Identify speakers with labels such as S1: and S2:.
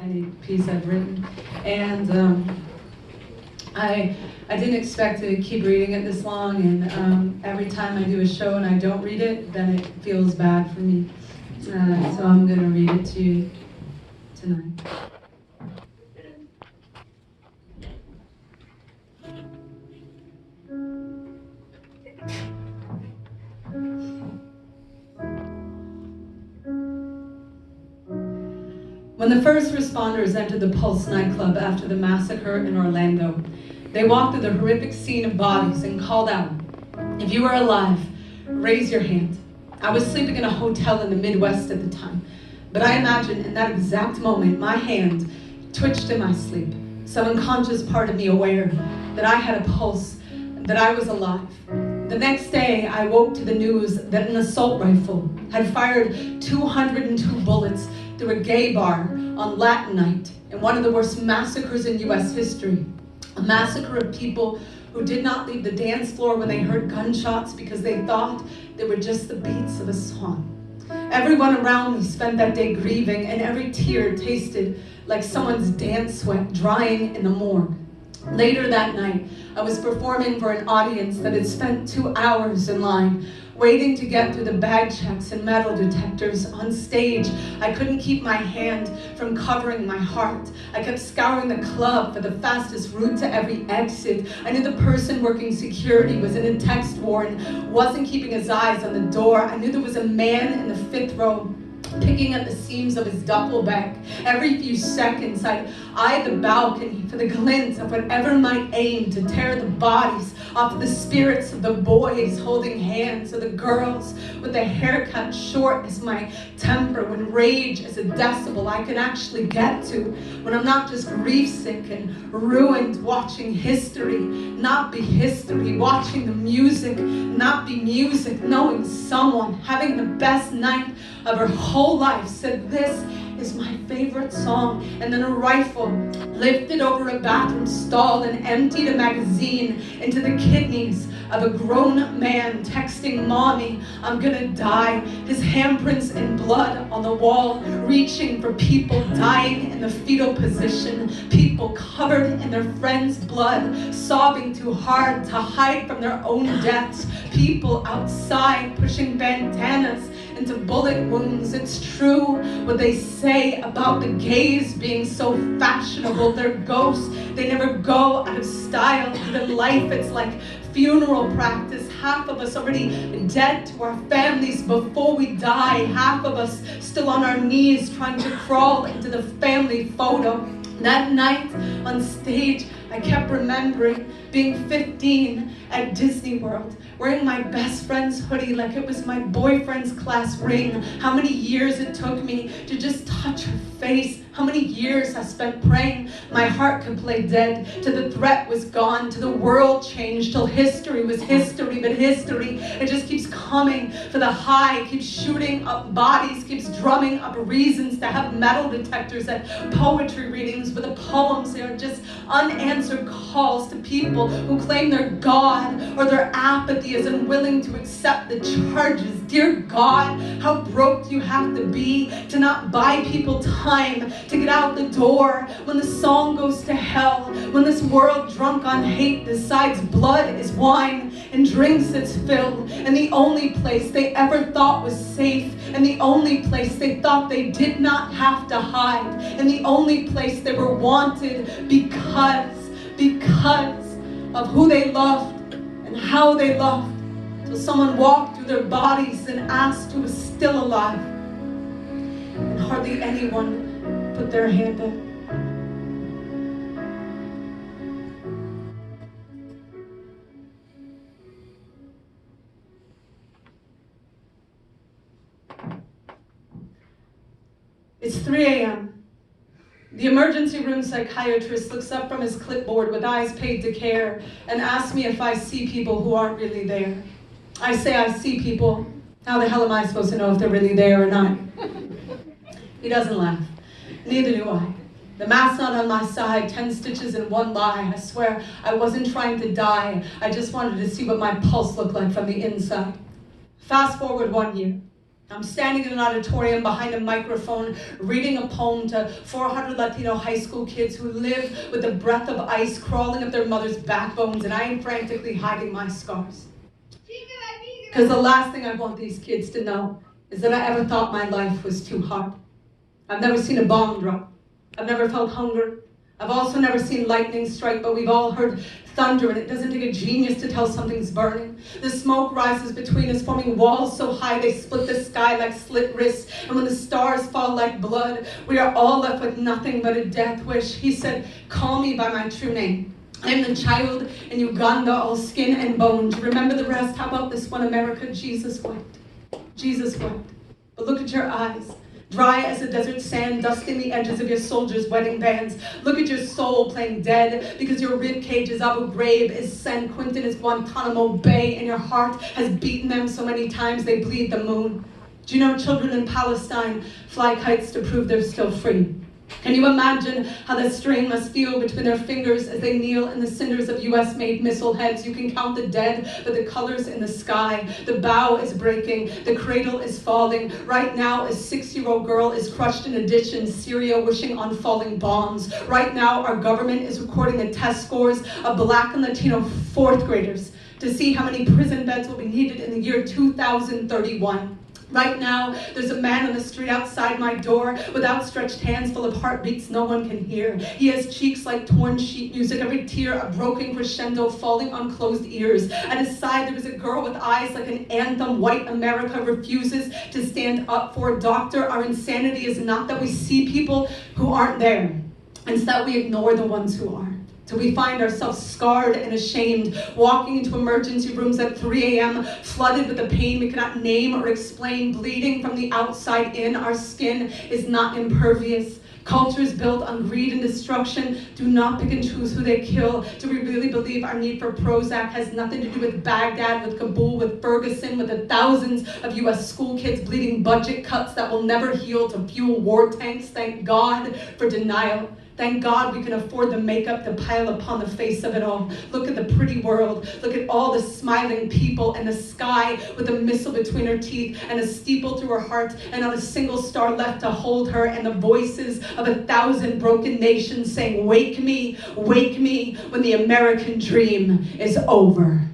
S1: any piece I've written. And I didn't expect to keep reading it this long, and every time I do a show and I don't read it, then it feels bad for me. So I'm going to read it to you tonight. When the first responders entered the Pulse nightclub after the massacre in Orlando, they walked through the horrific scene of bodies and called out, "If you are alive, raise your hand." I was sleeping in a hotel in the Midwest at the time, but I imagine in that exact moment, my hand twitched in my sleep, some unconscious part of me aware that I had a pulse, that I was alive. The next day, I woke to the news that an assault rifle had fired 202 bullets through a gay bar on Latin night in one of the worst massacres in US history. A massacre of people who did not leave the dance floor when they heard gunshots because they thought they were just the beats of a song. Everyone around me spent that day grieving, and every tear tasted like someone's dance sweat drying in the morgue. Later that night, I was performing for an audience that had spent 2 hours in line, waiting to get through the bag checks and metal detectors. On stage, I couldn't keep my hand from covering my heart. I kept scouring the club for the fastest route to every exit. I knew the person working security was in a text war and wasn't keeping his eyes on the door. I knew there was a man in the 5th row picking at the seams of his duffel bag. Every few seconds, I'd eye the balcony for the glint of whatever might aim to tear the bodies off of the spirits of the boys holding hands, or the girls with their hair cut short as my temper, when rage is a decibel I can actually get to, when I'm not just grief-sick and ruined, watching history not be history, watching the music not be music, knowing someone having the best night of her whole life said, "This is my favorite song," and then a rifle lifted over a bathroom stall and emptied a magazine into the kidneys of a grown man texting mommy, "I'm gonna die," his handprints in blood on the wall, reaching for people dying in the fetal position, people covered in their friends' blood, sobbing too hard to hide from their own deaths, people outside pushing bandanas into bullet wounds. It's true what they say about the gays being so fashionable. They're ghosts. They never go out of style. Even life, it's like funeral practice. Half of us already dead to our families before we die. Half of us still on our knees trying to crawl into the family photo. That night on stage, I kept remembering being 15 at Disney World, wearing my best friend's hoodie like it was my boyfriend's class ring. How many years it took me to just touch her face. How many years I spent praying my heart could play dead, till the threat was gone, till the world changed, till history was history. But history, it just keeps coming for the high, keeps shooting up bodies, keeps drumming up reasons to have metal detectors at poetry readings, where the poems, they are just unanswered calls to people who claim their God, or their apathy is unwilling to accept the charges. Dear God, how broke you have to be to not buy people time to get out the door when the song goes to hell, when this world drunk on hate decides blood is wine and drinks its fill, and the only place they ever thought was safe, and the only place they thought they did not have to hide, and the only place they were wanted because of who they loved and how they loved, till someone walked through their bodies and asked who was still alive, and hardly anyone put their hand up. It's 3 a.m. The emergency room psychiatrist looks up from his clipboard with eyes paid to care and asks me if I see people who aren't really there. I say I see people. How the hell am I supposed to know if they're really there or not? He doesn't laugh. Neither do I. The math's not on my side, 10 stitches and one lie. I swear I wasn't trying to die. I just wanted to see what my pulse looked like from the inside. Fast forward 1 year. I'm standing in an auditorium behind a microphone, reading a poem to 400 Latino high school kids who live with the breath of ice crawling up their mother's backbones, and I am frantically hiding my scars. Because the last thing I want these kids to know is that I ever thought my life was too hard. I've never seen a bomb drop. I've never felt hunger. I've also never seen lightning strike, but we've all heard thunder, and it doesn't take a genius to tell something's burning. The smoke rises between us, forming walls so high they split the sky like slit wrists, and when the stars fall like blood, we are all left with nothing but a death wish. He said, call me by my true name. I am the child in Uganda, all skin and bone. Do you remember the rest? How about this one, America? Jesus wept. Jesus wept. But look at your eyes. Dry as the desert sand, dusting the edges of your soldiers' wedding bands. Look at your soul playing dead, because your rib cage is Abu Ghraib, is San Quentin, is Guantanamo Bay, and your heart has beaten them so many times they bleed the moon. Do you know children in Palestine fly kites to prove they're still free? Can you imagine how the strain must feel between their fingers as they kneel in the cinders of US-made missile heads? You can count the dead, but the colors in the sky. The bow is breaking. The cradle is falling. Right now, a 6-year-old girl is crushed in a ditch in Syria, wishing on falling bombs. Right now, our government is recording the test scores of Black and Latino 4th graders to see how many prison beds will be needed in the year 2031. Right now, there's a man on the street outside my door with outstretched hands full of heartbeats no one can hear. He has cheeks like torn sheet music, every tear a broken crescendo falling on closed ears. At his side, there is a girl with eyes like an anthem white America refuses to stand up for. Doctor, our insanity is not that we see people who aren't there. It's that we ignore the ones who are. Till we find ourselves scarred and ashamed, walking into emergency rooms at 3 a.m., flooded with a pain we cannot name or explain, bleeding from the outside in. Our skin is not impervious. Cultures built on greed and destruction do not pick and choose who they kill. Do we really believe our need for Prozac has nothing to do with Baghdad, with Kabul, with Ferguson, with the thousands of US school kids bleeding budget cuts that will never heal to fuel war tanks? Thank God for denial. Thank God we can afford the makeup to pile upon the face of it all. Look at the pretty world. Look at all the smiling people and the sky with a missile between her teeth and a steeple through her heart and not a single star left to hold her, and the voices of 1,000 broken nations saying, wake me when the American dream is over.